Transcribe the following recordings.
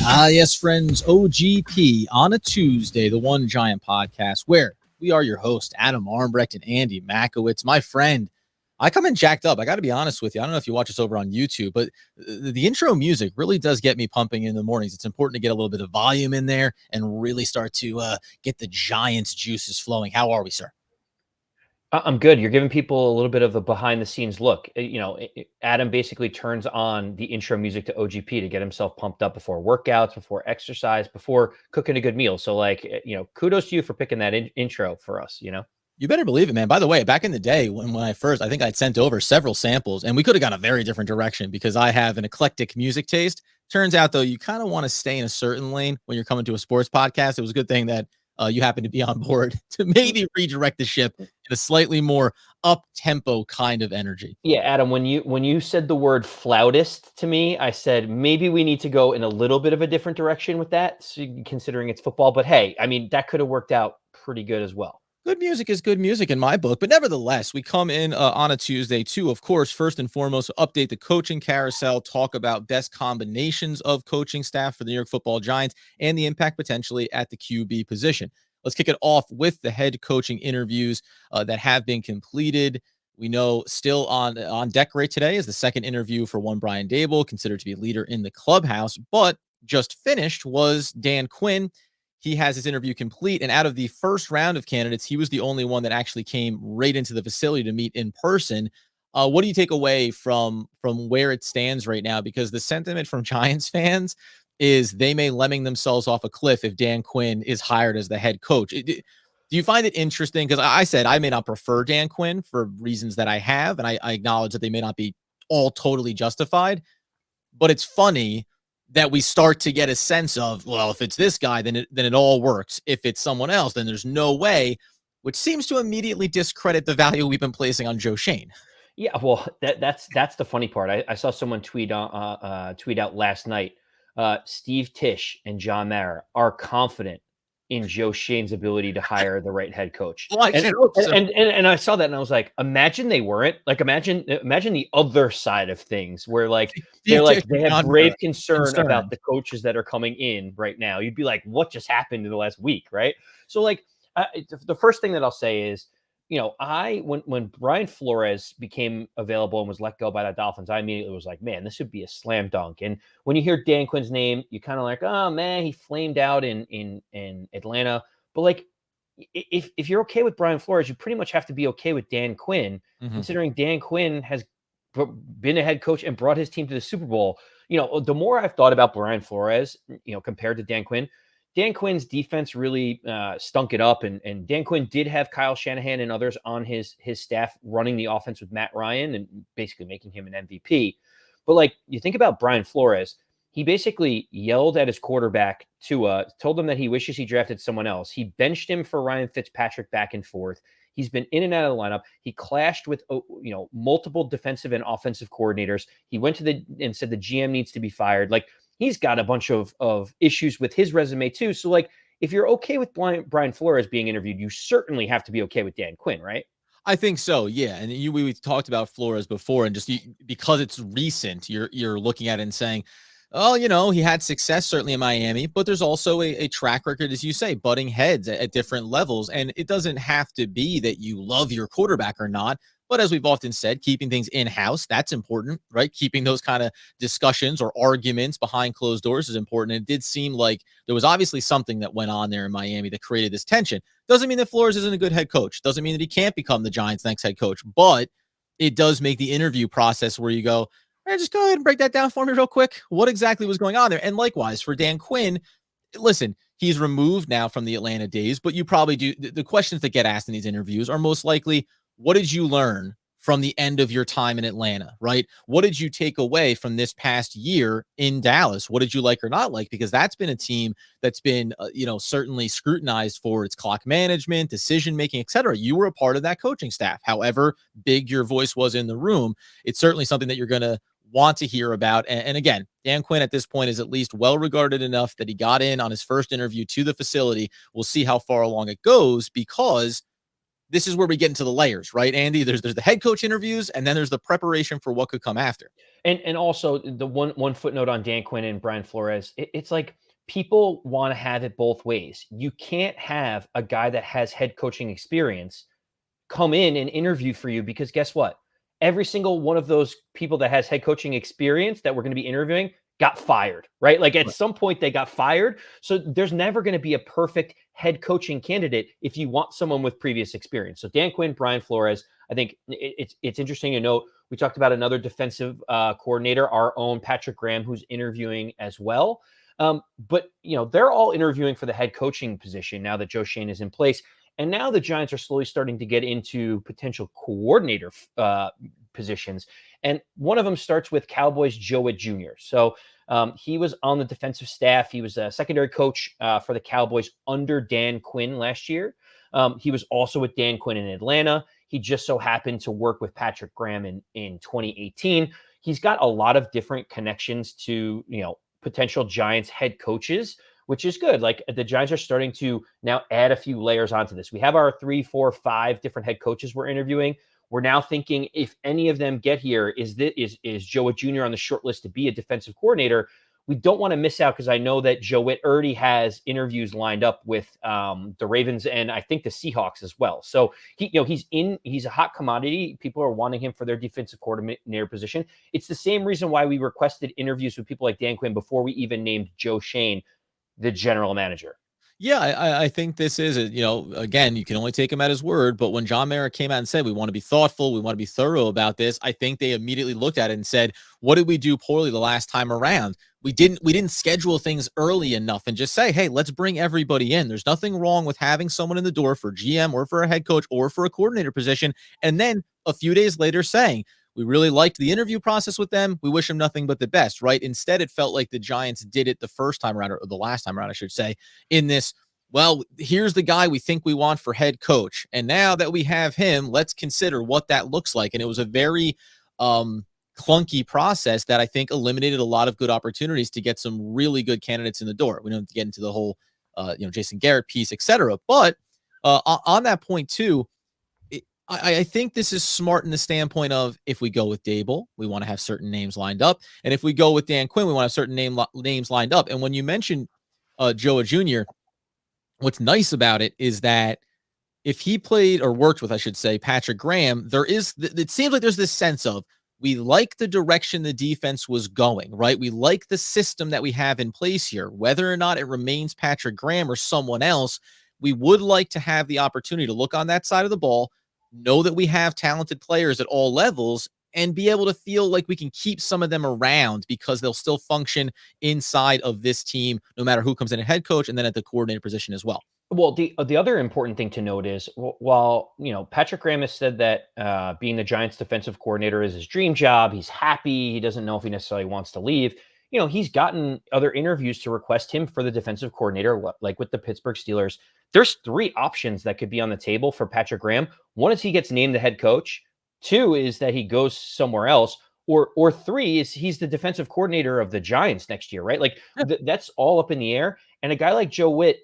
Yes, friends, OGP on a Tuesday, the One Giant Podcast, where we are your host, Adam Armbrecht and Andy Makowitz. My friend, I come in jacked up. I got to be honest with you. I don't know if you watch us over on YouTube, but the intro music really does get me pumping in the mornings. It's important to get a little bit of volume in there and really start to get the Giants juices flowing. How are we, sir? I'm good. You're giving people a little bit of a behind the scenes look. Adam basically turns on the intro music to OGP to get himself pumped up before workouts, before exercise, before cooking a good meal. So, kudos to you for picking that intro for us. You better believe it, man. By the way, back in the day when I think I'd sent over several samples and we could have gone a very different direction because I have an eclectic music taste. Turns out, though, you kind of want to stay in a certain lane when you're coming to a sports podcast. It was a good thing that you happened to be on board to maybe redirect the ship in a slightly more up-tempo kind of energy. Yeah, Adam, when you said the word flautist to me, I said maybe we need to go in a little bit of a different direction with that, considering it's football. But hey, I mean, that could have worked out pretty good as well. Good music is good music in my book, but nevertheless, we come in on a Tuesday too. Of course, first and foremost, update the coaching carousel, talk about best combinations of coaching staff for the New York Football Giants and the impact potentially at the QB position. Let's kick it off with the head coaching interviews that have been completed. We know still on deck right today is the second interview for one Brian Daboll, considered to be a leader in the clubhouse, but just finished was Dan Quinn. He has his interview complete, and out of the first round of candidates, he was the only one that actually came right into the facility to meet in person. What do you take away from where it stands right now? Because the sentiment from Giants fans is they may lemming themselves off a cliff if Dan Quinn is hired as the head coach. Do you find it interesting? Because I said I may not prefer Dan Quinn for reasons that I have, and I acknowledge that they may not be all totally justified, but it's funny that we start to get a sense of, well, if it's this guy, then it all works. If it's someone else, then there's no way, which seems to immediately discredit the value we've been placing on Joe Shane. Yeah, well, that's the funny part. I saw someone tweet out last night. Steve Tisch and John Mara are confident in Joe Shane's ability to hire the right head coach. Well, I can hope so. And I saw that and I was like, imagine they weren't. Like, imagine the other side of things where they have grave concern about the coaches that are coming in right now. You'd be like, what just happened in the last week, right? So the first thing that I'll say is, when Brian Flores became available and was let go by the Dolphins, I immediately was like, man, this would be a slam dunk. And when you hear Dan Quinn's name, you kind of like, oh man, he flamed out in Atlanta. But if you're okay with Brian Flores, you pretty much have to be okay with Dan Quinn, considering Dan Quinn has been a head coach and brought his team to the Super Bowl. The more I've thought about Brian Flores, compared to Dan Quinn's defense really stunk it up, and Dan Quinn did have Kyle Shanahan and others on his staff running the offense with Matt Ryan and basically making him an MVP. But you think about Brian Flores, he basically yelled at his quarterback Tua, told him that he wishes he drafted someone else. He benched him for Ryan Fitzpatrick back and forth. He's been in and out of the lineup. He clashed with multiple defensive and offensive coordinators. He went and said the GM needs to be fired. He's got a bunch of issues with his resume too. So if you're okay with Brian Flores being interviewed, you certainly have to be okay with Dan Quinn, right? I think so, yeah. And we talked about Flores before, and just because it's recent, you're looking at it and saying, oh, he had success certainly in Miami, but there's also a track record, as you say, butting heads at different levels. And it doesn't have to be that you love your quarterback or not. But as we've often said, keeping things in-house, that's important, right? Keeping those kind of discussions or arguments behind closed doors is important. And it did seem like there was obviously something that went on there in Miami that created this tension. Doesn't mean that Flores isn't a good head coach. Doesn't mean that he can't become the Giants' next head coach. But it does make the interview process where you go, all right, just go ahead and break that down for me real quick. What exactly was going on there? And likewise, for Dan Quinn, listen, he's removed now from the Atlanta days, but you probably do. The questions that get asked in these interviews are most likely, what did you learn from the end of your time in Atlanta, right? What did you take away from this past year in Dallas? What did you like or not like? Because that's been a team that's been, certainly scrutinized for its clock management, decision-making, et cetera. You were a part of that coaching staff. However big your voice was in the room, it's certainly something that you're going to want to hear about. And again, Dan Quinn at this point is at least well-regarded enough that he got in on his first interview to the facility. We'll see how far along it goes, because this is where we get into the layers, right, Andy? There's the head coach interviews, and then there's the preparation for what could come after. And also the one footnote on Dan Quinn and Brian Flores, it's like people want to have it both ways. You can't have a guy that has head coaching experience come in and interview for you, because guess what? Every single one of those people that has head coaching experience that we're going to be interviewing got fired, right? Like at some point they got fired. So there's never going to be a perfect head coaching candidate if you want someone with previous experience. So Dan Quinn, Brian Flores, I think it's interesting to note. We talked about another defensive coordinator, our own Patrick Graham, who's interviewing as well. But they're all interviewing for the head coaching position now that Joe Schoen is in place. And now the Giants are slowly starting to get into potential coordinator positions. And one of them starts with Cowboys Joe Witt Jr. So he was on the defensive staff. He was a secondary coach for the Cowboys under Dan Quinn last year. He was also with Dan Quinn in Atlanta. He just so happened to work with Patrick Graham in 2018. He's got a lot of different connections to, potential Giants head coaches, which is good. Like the Giants are starting to now add a few layers onto this. We have our 3, 4, 5 different head coaches we're interviewing. We're now thinking if any of them get here, is Joe Witt Jr. on the short list to be a defensive coordinator? We don't want to miss out, because I know that Joe Witt already has interviews lined up with the Ravens and I think the Seahawks as well. So he's a hot commodity. People are wanting him for their defensive coordinator position. It's the same reason why we requested interviews with people like Dan Quinn before we even named Joe Schoen the general manager. Yeah, I think this is, again, you can only take him at his word. But when John Mara came out and said, we want to be thoughtful, we want to be thorough about this, I think they immediately looked at it and said, what did we do poorly the last time around? We didn't schedule things early enough and just say, hey, let's bring everybody in. There's nothing wrong with having someone in the door for GM or for a head coach or for a coordinator position. And then a few days later saying, we really liked the interview process with them. We wish them nothing but the best, right? Instead, it felt like the Giants did it the first time around, or the last time around, I should say, in this, well, here's the guy we think we want for head coach. And now that we have him, let's consider what that looks like. And it was a very clunky process that I think eliminated a lot of good opportunities to get some really good candidates in the door. We don't have to get into the whole, Jason Garrett piece, et cetera. But on that point, too, I think this is smart in the standpoint of, if we go with Daboll, we want to have certain names lined up. And if we go with Dan Quinn, we want to have certain names lined up. And when you mention Joe Witt Jr., what's nice about it is that if he played or worked with, I should say, Patrick Graham, it seems like there's this sense of, we like the direction the defense was going, right? We like the system that we have in place here. Whether or not it remains Patrick Graham or someone else, we would like to have the opportunity to look on that side of the ball, know that we have talented players at all levels, and be able to feel like we can keep some of them around because they'll still function inside of this team, no matter who comes in at head coach and then at the coordinator position as well. Well, the other important thing to note is, while Patrick Graham has said that being the Giants' defensive coordinator is his dream job, he's happy. He doesn't know if he necessarily wants to leave. He's gotten other interviews to request him for the defensive coordinator, like with the Pittsburgh Steelers. There's 3 options that could be on the table for Patrick Graham. One is he gets named the head coach. 2 is that he goes somewhere else. Or 3 is he's the defensive coordinator of the Giants next year, right? Like that's all up in the air. And a guy like Joe Witt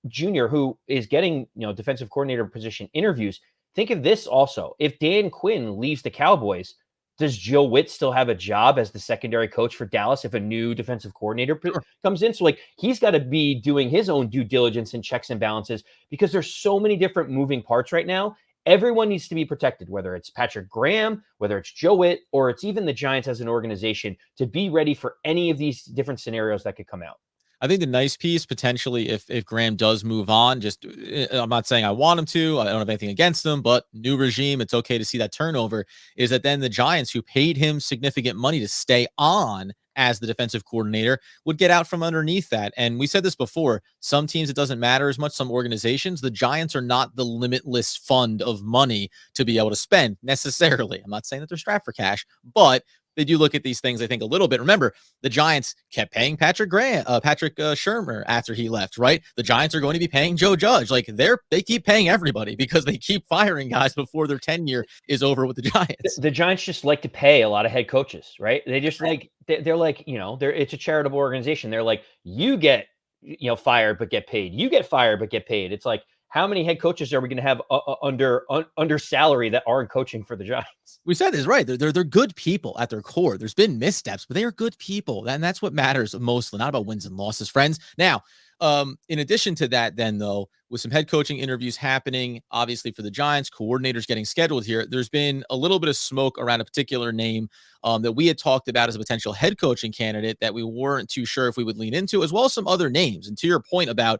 Jr., who is getting defensive coordinator position interviews, think of this also. If Dan Quinn leaves the Cowboys, does Joe Witt still have a job as the secondary coach for Dallas if a new defensive coordinator comes in? So he's got to be doing his own due diligence and checks and balances, because there's so many different moving parts right now. Everyone needs to be protected, whether it's Patrick Graham, whether it's Joe Witt, or it's even the Giants as an organization, to be ready for any of these different scenarios that could come out. I think the nice piece potentially, if Graham does move on, just, I'm not saying I want him to, I don't have anything against him, but new regime, it's okay to see that turnover, is that then the Giants, who paid him significant money to stay on as the defensive coordinator, would get out from underneath that. And we said this before, some teams, it doesn't matter as much, some organizations, the Giants are not the limitless fund of money to be able to spend necessarily. I'm not saying that they're strapped for cash, but they do look at these things, I think, a little bit. Remember, the Giants kept paying Patrick Shermer after he left, right? The Giants are going to be paying Joe Judge. Like they keep paying everybody because they keep firing guys before their tenure is over with the Giants. The Giants just like to pay a lot of head coaches, right? They just they're like, it's a charitable organization. They're like, you get fired but get paid. You get fired but get paid. It's like, how many head coaches are we going to have under salary that aren't coaching for the Giants? We said this right. They're good people at their core. There's been missteps, but they are good people, and that's what matters mostly. Not about wins and losses, friends. Now, in addition to that, then though, with some head coaching interviews happening, obviously for the Giants, coordinators getting scheduled here, there's been a little bit of smoke around a particular name that we had talked about as a potential head coaching candidate that we weren't too sure if we would lean into, as well as some other names. And to your point about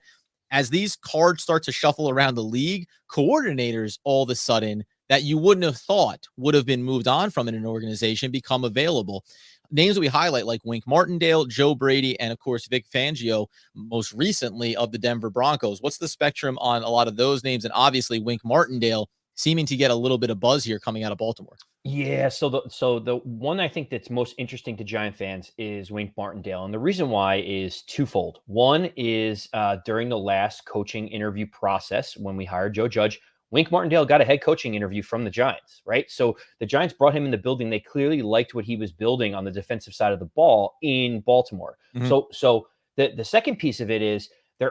as these cards start to shuffle around the league, coordinators all of a sudden that you wouldn't have thought would have been moved on from in an organization become available. Names that we highlight like Wink Martindale, Joe Brady, and of course Vic Fangio, most recently of the Denver Broncos. What's the spectrum on a lot of those names? And obviously Wink Martindale seeming to get a little bit of buzz here coming out of Baltimore. Yeah, so the one I think that's most interesting to Giant fans is Wink Martindale, and the reason why is twofold. One is during the last coaching interview process when we hired Joe Judge, Wink Martindale got a head coaching interview from the Giants, right? So the Giants brought him in the building. They clearly liked what he was building on the defensive side of the ball in Baltimore. Mm-hmm. So the second piece of it is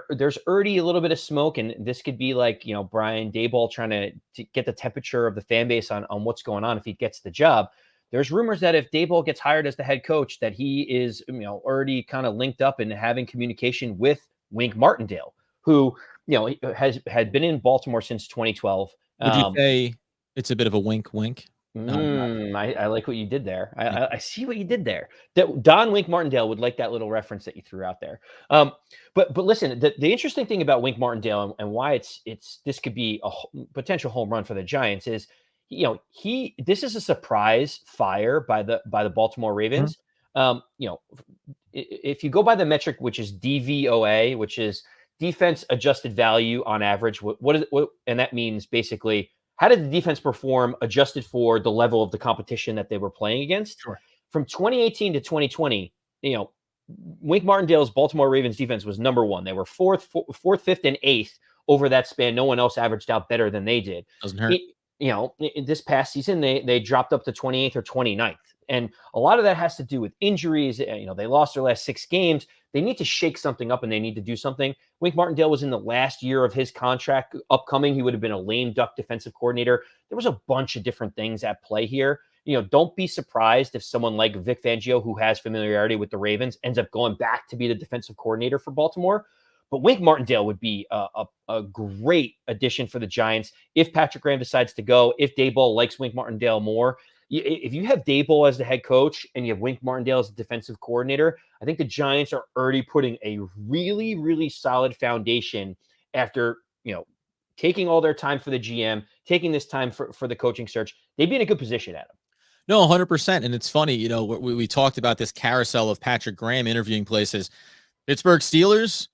there's already a little bit of smoke, and this could be like, Brian Daboll trying to get the temperature of the fan base on what's going on if he gets the job. There's rumors that if Daboll gets hired as the head coach, that he is, already kind of linked up and having communication with Wink Martindale, who, had been in Baltimore since 2012. Would you say it's a bit of a wink? I like what you did there. I see what you did there. That Don Wink Martindale would like that little reference that you threw out there. But listen, the interesting thing about Wink Martindale and why this could be a potential home run for the Giants is, this is a surprise fire by the Baltimore Ravens. Mm-hmm. If you go by the metric, which is DVOA, which is defense adjusted value on average, and that means basically, how did the defense perform adjusted for the level of the competition that they were playing against? Sure. From 2018 to 2020, Wink Martindale's Baltimore Ravens defense was number one. They were fourth, fifth, and eighth over that span. No one else averaged out better than they did. Doesn't hurt. This past season, they dropped up to 28th or 29th. And a lot of that has to do with injuries. They lost their last 6 games. They need to shake something up, and they need to do something. Wink Martindale was in the last year of his contract upcoming. He would have been a lame duck defensive coordinator. There was a bunch of different things at play here. Don't be surprised if someone like Vic Fangio, who has familiarity with the Ravens, ends up going back to be the defensive coordinator for Baltimore. But Wink Martindale would be a great addition for the Giants if Patrick Graham decides to go, if Daboll likes Wink Martindale more. If you have Daboll as the head coach and you have Wink Martindale as the defensive coordinator, I think the Giants are already putting a really, really solid foundation after, taking all their time for the GM, taking this time for the coaching search. They'd be in a good position, Adam. No, 100%. And it's funny, we talked about this carousel of Patrick Graham interviewing places. Pittsburgh Steelers,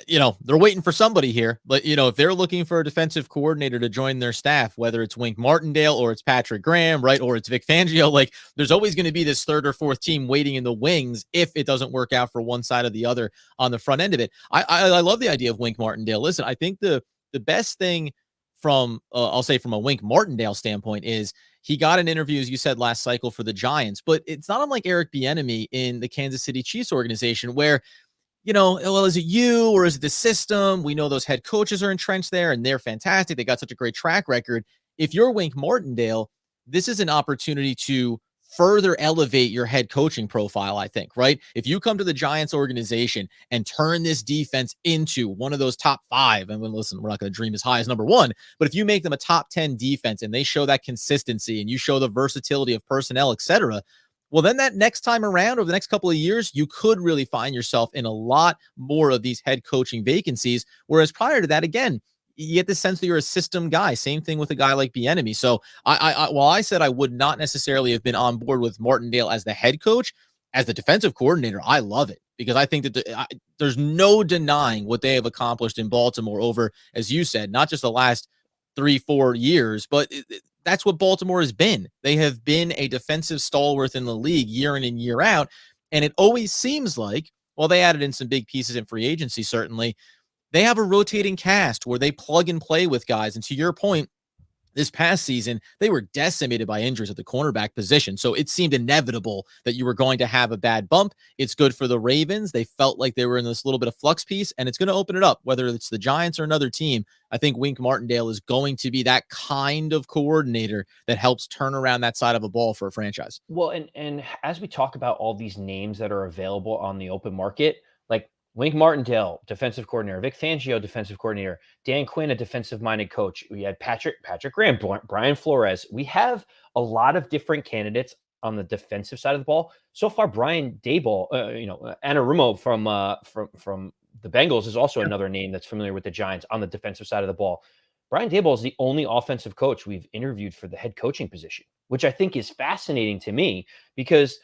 they're waiting for somebody here. But, if they're looking for a defensive coordinator to join their staff, whether it's Wink Martindale or it's Patrick Graham, right, or it's Vic Fangio, like there's always going to be this third or fourth team waiting in the wings if it doesn't work out for one side or the other on the front end of it. I love the idea of Wink Martindale. Listen, I think the best thing from, I'll say from a Wink Martindale standpoint is he got an interview, as you said, last cycle for the Giants, but it's not unlike Eric Bieniemy in the Kansas City Chiefs organization where, well, is it you or is it the system? We know those head coaches are entrenched there and they're fantastic. They got such a great track record. If you're Wink Martindale, this is an opportunity to further elevate your head coaching profile, I think, right? If you come to the Giants organization and turn this defense into one of those top 5, and listen, we're not going to dream as high as number 1, but if you make them a top 10 defense and they show that consistency and you show the versatility of personnel, etc., well, then that next time around over the next couple of years, you could really find yourself in a lot more of these head coaching vacancies. Whereas prior to that, again, you get the sense that you're a system guy. Same thing with a guy like Bieniemy. So while I said I would not necessarily have been on board with Martindale as the head coach, as the defensive coordinator, I love it because I think that there's no denying what they have accomplished in Baltimore over, as you said, not just the last 3-4 years, but that's what Baltimore has been. They have been a defensive stalwart in the league year in and year out. And it always seems like, well, they added in some big pieces in free agency, certainly. They have a rotating cast where they plug and play with guys. And to your point, This past season, they were decimated by injuries at the cornerback position. So it seemed inevitable that you were going to have a bad bump. It's good for the Ravens. They felt like they were in this little bit of flux piece, and it's going to open it up, whether it's the Giants or another team. I think Wink Martindale is going to be that kind of coordinator that helps turn around that side of a ball for a franchise. Well, and as we talk about all these names that are available on the open market, like Wink Martindale, defensive coordinator, Vic Fangio, defensive coordinator, Dan Quinn, a defensive-minded coach. We had Patrick Graham, Brian Flores. We have a lot of different candidates on the defensive side of the ball. So far, Brian Daboll, Anarumo from the Bengals is also another name that's familiar with the Giants on the defensive side of the ball. Brian Daboll is the only offensive coach we've interviewed for the head coaching position, which I think is fascinating to me because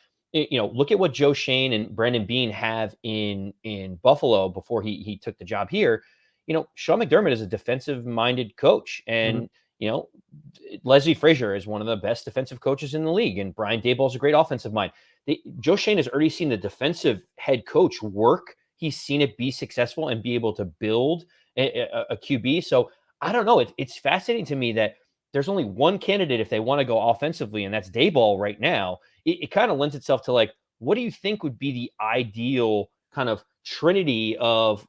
look at what Joe Shane and Brandon Beane have in Buffalo before he took the job here. Sean McDermott is a defensive-minded coach, and Leslie Frazier is one of the best defensive coaches in the league, and Brian Daboll is a great offensive mind. Joe Shane has already seen the defensive head coach work. He's seen it be successful and be able to build a QB. So I don't know. It's fascinating to me that there's only one candidate if they want to go offensively, and that's Daboll right now. It kind of lends itself to like, what do you think would be the ideal kind of trinity of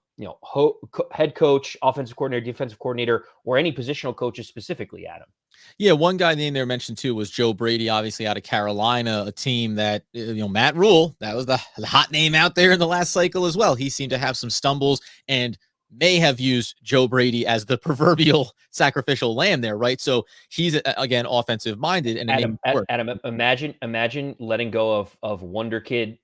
head coach, offensive coordinator, defensive coordinator, or any positional coaches specifically, Adam? Yeah, one guy name there mentioned too was Joe Brady, obviously out of Carolina, a team that, Matt Rule, that was the hot name out there in the last cycle as well. He seemed to have some stumbles and may have used Joe Brady as the proverbial sacrificial lamb there, right? So he's, again, offensive minded. And Adam, imagine letting go of Wonder Kid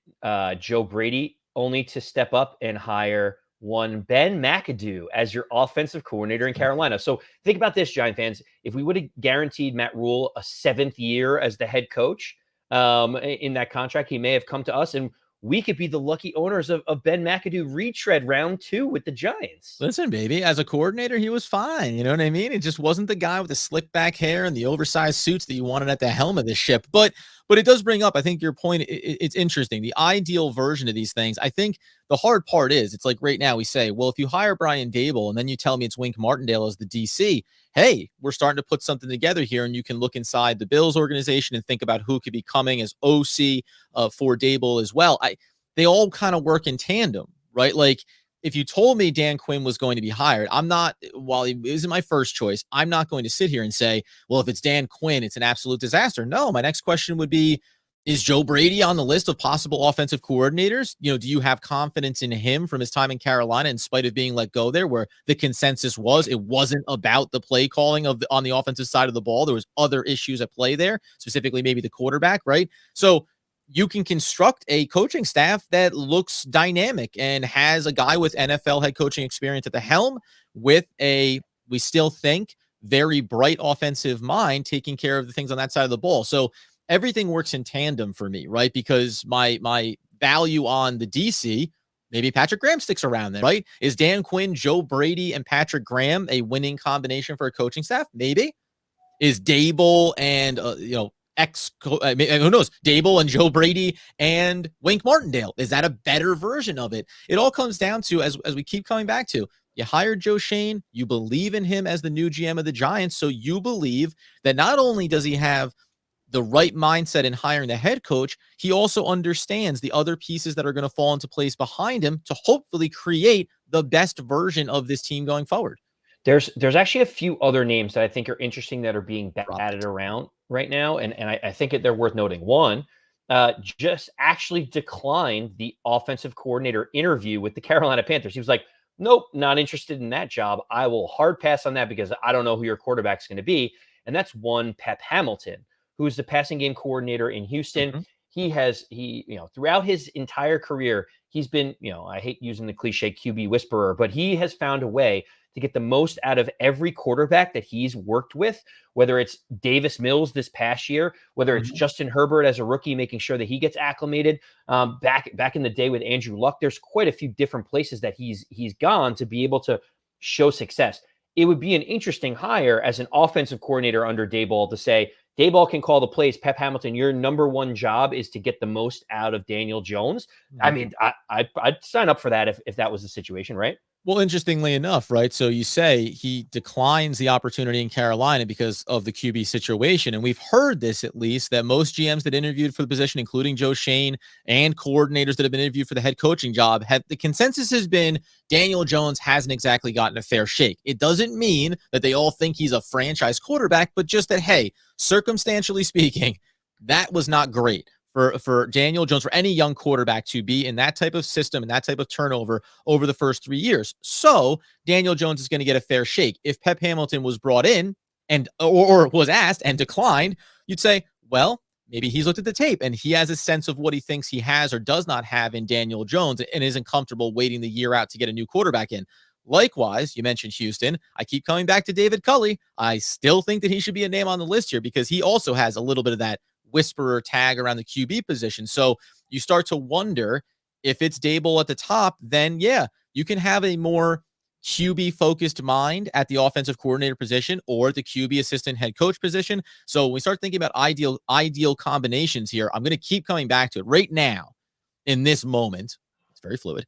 Joe Brady only to step up and hire one Ben McAdoo as your offensive coordinator in Carolina. So think about this, Giant fans. If we would have guaranteed Matt Rule a 7th year as the head coach in that contract, he may have come to us and we could be the lucky owners of Ben McAdoo retread round 2 with the Giants. Listen, baby, as a coordinator, he was fine. You know what I mean? It just wasn't the guy with the slick back hair and the oversized suits that you wanted at the helm of this ship. But it does bring up, I think your point, it's interesting. The ideal version of these things, I think the hard part is, it's like right now we say, well, if you hire Brian Daboll and then you tell me it's Wink Martindale as the DC, hey, we're starting to put something together here, and you can look inside the Bills organization and think about who could be coming as OC for Daboll as well. They all kind of work in tandem, right? Like, if you told me Dan Quinn was going to be hired, while he isn't my first choice, I'm not going to sit here and say, well, if it's Dan Quinn, it's an absolute disaster. No, my next question would be, is Joe Brady on the list of possible offensive coordinators? Do you have confidence in him from his time in Carolina, in spite of being let go there, where the consensus was it wasn't about the play calling on the offensive side of the ball? There was other issues at play there, specifically maybe the quarterback, right? So you can construct a coaching staff that looks dynamic and has a guy with NFL head coaching experience at the helm with we still think, very bright offensive mind taking care of the things on that side of the ball. So everything works in tandem for me, right? Because my value on the DC, maybe Patrick Graham sticks around then, right? Is Dan Quinn, Joe Brady, and Patrick Graham a winning combination for a coaching staff? Maybe. Is Daboll and, who knows, Daboll and Joe Brady and Wink Martindale, is that a better version of it? It all comes down to, as we keep coming back to, you hired Joe Shane, you believe in him as the new GM of the Giants, so you believe that not only does he have the right mindset in hiring the head coach, he also understands the other pieces that are going to fall into place behind him to hopefully create the best version of this team going forward. There's actually a few other names that I think are interesting that are being batted around right now, and I think they're worth noting. One, just actually declined the offensive coordinator interview with the Carolina Panthers. He was like, nope, not interested in that job. I will hard pass on that because I don't know who your quarterback's going to be. And that's one Pep Hamilton, who's the passing game coordinator in Houston. Mm-hmm. He throughout his entire career, he's been, I hate using the cliche QB whisperer, but he has found a way to get the most out of every quarterback that he's worked with, whether it's Davis Mills this past year, whether it's Justin Herbert as a rookie, making sure that he gets acclimated. Back in the day with Andrew Luck, there's quite a few different places that he's gone to be able to show success. It would be an interesting hire as an offensive coordinator under Daboll to say, Daboll can call the plays. Pep Hamilton, your number one job is to get the most out of Daniel Jones. I mean, I'd sign up for that if that was the situation, right? Well, interestingly enough, right? So you say he declines the opportunity in Carolina because of the QB situation. And we've heard this at least that most GMs that interviewed for the position, including Joe Shane and coordinators that have been interviewed for the head coaching job, have the consensus has been Daniel Jones hasn't exactly gotten a fair shake. It doesn't mean that they all think he's a franchise quarterback, but just that, hey, circumstantially speaking, that was not great for Daniel Jones, for any young quarterback to be in that type of system and that type of turnover over the first 3 years. So Daniel Jones is going to get a fair shake. If Pep Hamilton was brought in and or was asked and declined, you'd say, well, maybe he's looked at the tape and he has a sense of what he thinks he has or does not have in Daniel Jones and isn't comfortable waiting the year out to get a new quarterback in. Likewise, you mentioned Houston. I keep coming back to David Culley. I still think that he should be a name on the list here because he also has a little bit of that whisperer tag around the QB position. So you start to wonder if it's Daboll at the top, then yeah, you can have a more QB focused mind at the offensive coordinator position or the QB assistant head coach position. So when we start thinking about ideal combinations here, I'm going to keep coming back to it right now in this moment. It's very fluid.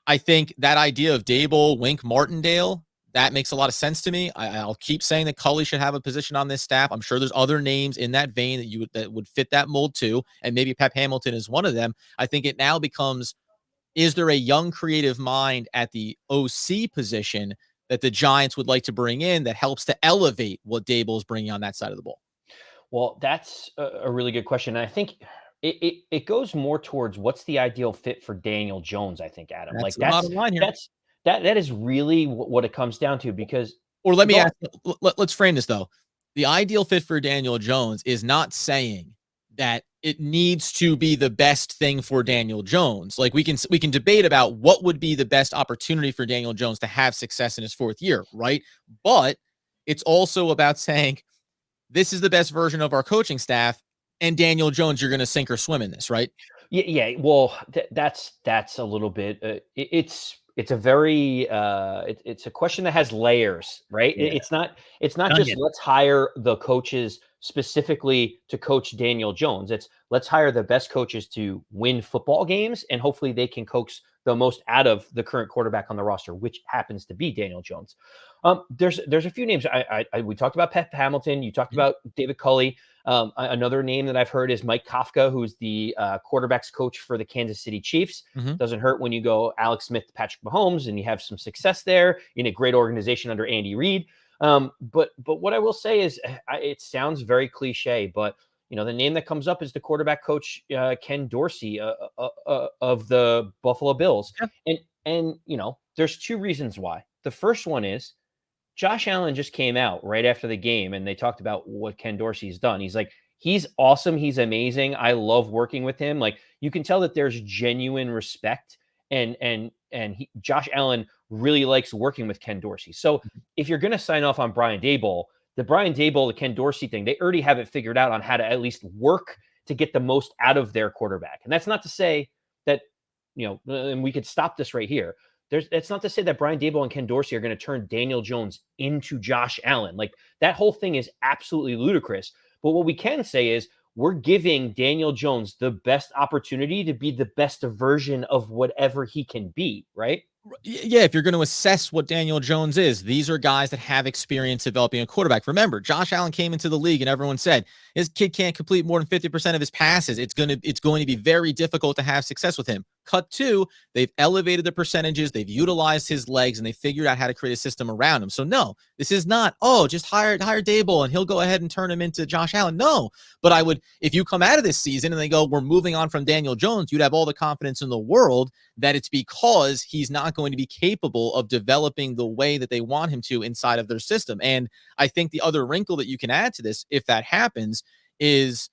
I think that idea of Daboll, Wink Martindale, that makes a lot of sense to me. I'll keep saying that Culley should have a position on this staff. I'm sure there's other names in that vein that would fit that mold too, and maybe Pep Hamilton is one of them. I think it now becomes: is there a young creative mind at the OC position that the Giants would like to bring in that helps to elevate what Daboll is bringing on that side of the ball? Well, that's a really good question. And I think it goes more towards what's the ideal fit for Daniel Jones. I think, Adam, That's like the bottom line here. that is really what it comes down to. Because Or let me go ask, let's frame this though. The ideal fit for Daniel Jones is not saying that it needs to be the best thing for Daniel Jones. Like we can debate about what would be the best opportunity for Daniel Jones to have success in his fourth year, right? But it's also about saying this is the best version of our coaching staff, and Daniel Jones, you're going to sink or swim in this, right? Yeah, yeah. Well, that's a little bit. It's a very it's a question that has layers, right? Yeah. It's not just Onion. let's hire the coaches specifically to coach Daniel Jones. It's let's hire the best coaches to win football games, and hopefully they can coax the most out of the current quarterback on the roster, which happens to be Daniel Jones. There's a few names. We talked about Pep Hamilton. You talked about David Culley. Another name that I've heard is Mike Kafka, who's the quarterbacks coach for the Kansas City Chiefs. Mhm. Doesn't hurt when you go Alex Smith to Patrick Mahomes and you have some success there in a great organization under Andy Reid. But what I will say is, it sounds very cliche, but the name that comes up is the quarterback coach Ken Dorsey of the Buffalo Bills, Yeah. and there's two reasons why. The first one is Josh Allen just came out right after the game and they talked about what Ken Dorsey's done. He's like, he's awesome. He's amazing. I love working with him. Like, you can tell that there's genuine respect, and Josh Allen really likes working with Ken Dorsey. So if you're going to sign off on the Brian Daboll, the Ken Dorsey thing, they already have it figured out on how to at least work to get the most out of their quarterback. And that's not to say that, and we could stop this right here. That's not to say that Brian Daboll and Ken Dorsey are going to turn Daniel Jones into Josh Allen. Like, that whole thing is absolutely ludicrous. But what we can say is we're giving Daniel Jones the best opportunity to be the best version of whatever he can be, right? Yeah, if you're going to assess what Daniel Jones is, these are guys that have experience developing a quarterback. Remember, Josh Allen came into the league and everyone said his kid can't complete more than 50% of his passes. It's going to be very difficult to have success with him. Cut two, they've elevated the percentages, they've utilized his legs, and they figured out how to create a system around him. So no, this is not, just hire Daboll and he'll go ahead and turn him into Josh Allen. No, but I would, if you come out of this season and they go, we're moving on from Daniel Jones, you'd have all the confidence in the world that it's because he's not going to be capable of developing the way that they want him to inside of their system. And I think the other wrinkle that you can add to this, if that happens, is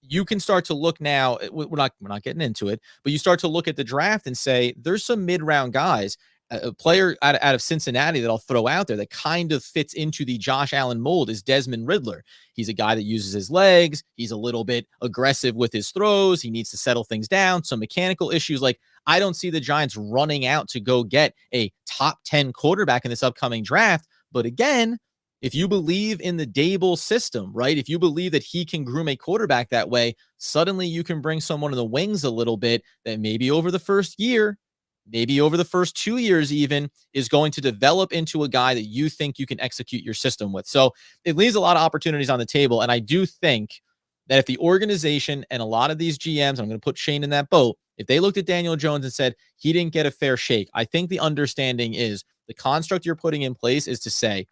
you can start to look now. We're not getting into it, but you start to look at the draft and say there's some mid-round guys. A player out of Cincinnati that I'll throw out there that kind of fits into the Josh Allen mold is Desmond Riddler. He's a guy that uses his legs. He's a little bit aggressive with his throws. He needs to settle things down. Some mechanical issues. Like, I don't see the Giants running out to go get a top 10 quarterback in this upcoming draft. But again, if you believe in the Daboll system, right? If you believe that he can groom a quarterback that way, suddenly you can bring someone in the wings a little bit that maybe over the first year maybe over the first 2 years even, is going to develop into a guy that you think you can execute your system with. So it leaves a lot of opportunities on the table. And I do think that if the organization and a lot of these GMs, I'm going to put Shane in that boat, if they looked at Daniel Jones and said he didn't get a fair shake, I think the understanding is the construct you're putting in place is to say,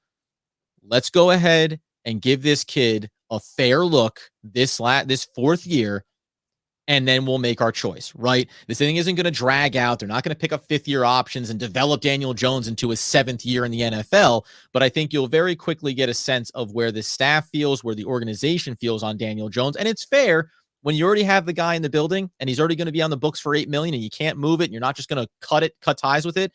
let's go ahead and give this kid a fair look this fourth year, and then we'll make our choice, right? This thing isn't going to drag out. They're not going to pick up fifth-year options and develop Daniel Jones into his seventh year in the NFL. But I think you'll very quickly get a sense of where the staff feels, where the organization feels on Daniel Jones. And it's fair when you already have the guy in the building and he's already going to be on the books for $8 million and you can't move it and you're not just going to cut ties with it.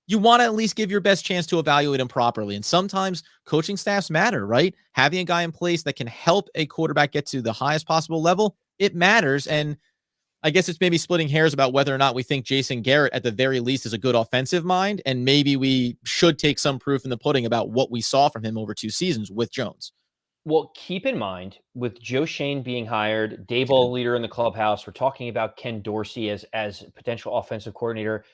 You want to at least give your best chance to evaluate him properly. And sometimes coaching staffs matter, right? Having a guy in place that can help a quarterback get to the highest possible level, it matters. And I guess it's maybe splitting hairs about whether or not we think Jason Garrett at the very least is a good offensive mind. And maybe we should take some proof in the pudding about what we saw from him over 2 seasons with Jones. Well, keep in mind, with Joe Shane being hired, Daboll leader in the clubhouse, we're talking about Ken Dorsey as potential offensive coordinator.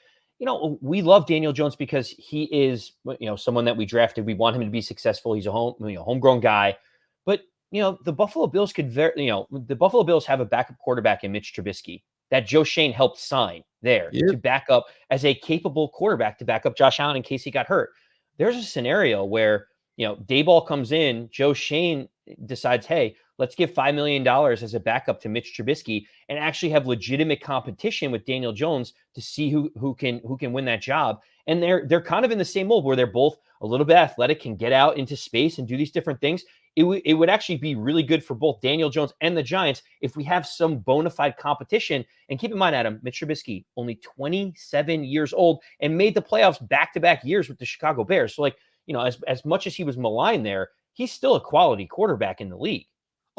We love Daniel Jones because he is, someone that we drafted. We want him to be successful. He's a homegrown guy. But, the Buffalo Bills the Buffalo Bills have a backup quarterback in Mitch Trubisky that Joe Shane helped sign there to back up as a capable quarterback to back up Josh Allen in case he got hurt. There's a scenario where, Daboll comes in, Joe Shane decides, hey, let's give $5 million as a backup to Mitch Trubisky and actually have legitimate competition with Daniel Jones to see who can win that job. And they're kind of in the same mold where they're both a little bit athletic, can get out into space and do these different things. It would actually be really good for both Daniel Jones and the Giants if we have some bona fide competition. And keep in mind, Adam, Mitch Trubisky, only 27 years old and made the playoffs back-to-back years with the Chicago Bears. So, as much as he was maligned there, he's still a quality quarterback in the league.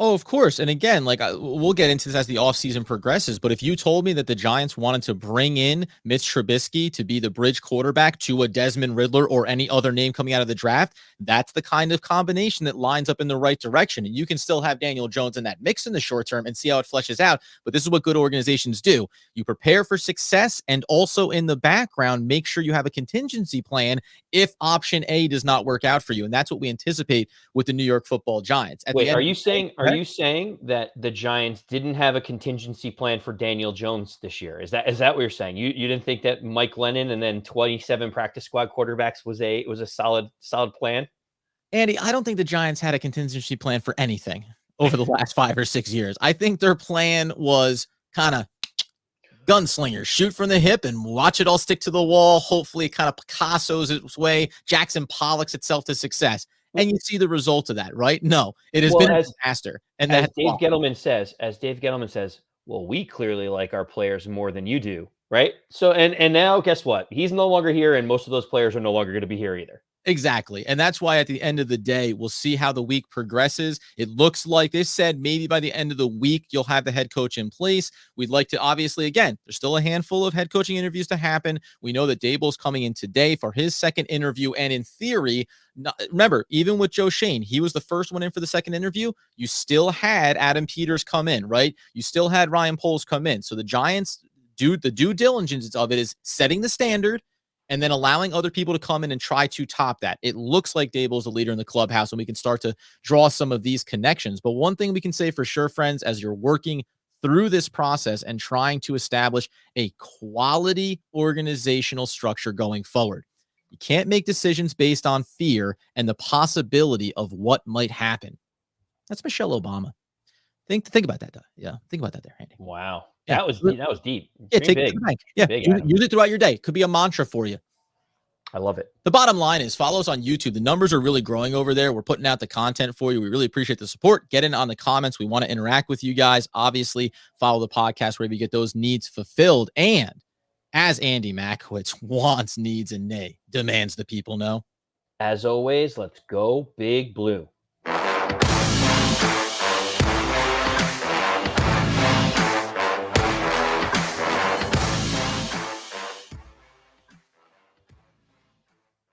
Oh, of course. And again, we'll get into this as the offseason progresses, but if you told me that the Giants wanted to bring in Mitch Trubisky to be the bridge quarterback to a Desmond Ridder or any other name coming out of the draft, that's the kind of combination that lines up in the right direction. And you can still have Daniel Jones in that mix in the short term and see how it fleshes out. But this is what good organizations do. You prepare for success and also in the background, make sure you have a contingency plan if option A does not work out for you. And that's what we anticipate with the New York Football Giants. Wait, are you saying that the Giants didn't have a contingency plan for Daniel Jones this year? Is that what you're saying? You didn't think that Mike Lennon and then 27 practice squad quarterbacks was a solid plan? Andy, I don't think the Giants had a contingency plan for anything over the last 5 or 6 years. I think their plan was kind of gunslinger, shoot from the hip and watch it all stick to the wall. Hopefully it kind of Picasso's its way, Jackson Pollock's itself to success. And you see the result of that, right? No, it has been a disaster. And as Dave Gettleman says, well, we clearly like our players more than you do, right? So, and now guess what? He's no longer here, and most of those players are no longer going to be here either. Exactly. And that's why at the end of the day, we'll see how the week progresses. It looks like they said maybe by the end of the week, you'll have the head coach in place. We'd like to, obviously, again, there's still a handful of head coaching interviews to happen. We know that Daboll's coming in today for his second interview. And in theory, remember, even with Joe Shane, he was the first one in for the second interview. You still had Adam Peters come in, right? You still had Ryan Poles come in. So the Giants, the due diligence of it is setting the standard and then allowing other people to come in and try to top that. It looks like Daboll's the leader in the clubhouse, and we can start to draw some of these connections. But one thing we can say for sure, friends, as you're working through this process and trying to establish a quality organizational structure going forward, you can't make decisions based on fear and the possibility of what might happen. That's Michelle Obama. Think about that, though. Yeah, think about that there, Andy. Wow. Yeah. That was deep. Yeah, take it to the bank. Yeah, use it throughout your day. Could be a mantra for you. I love it. The bottom line is follow us on YouTube. The numbers are really growing over there. We're putting out the content for you. We really appreciate the support. Get in on the comments. We want to interact with you guys. Obviously, follow the podcast wherever you get those needs fulfilled. And as Andy Makowitz wants, needs, and demands the people know. As always, let's go Big Blue.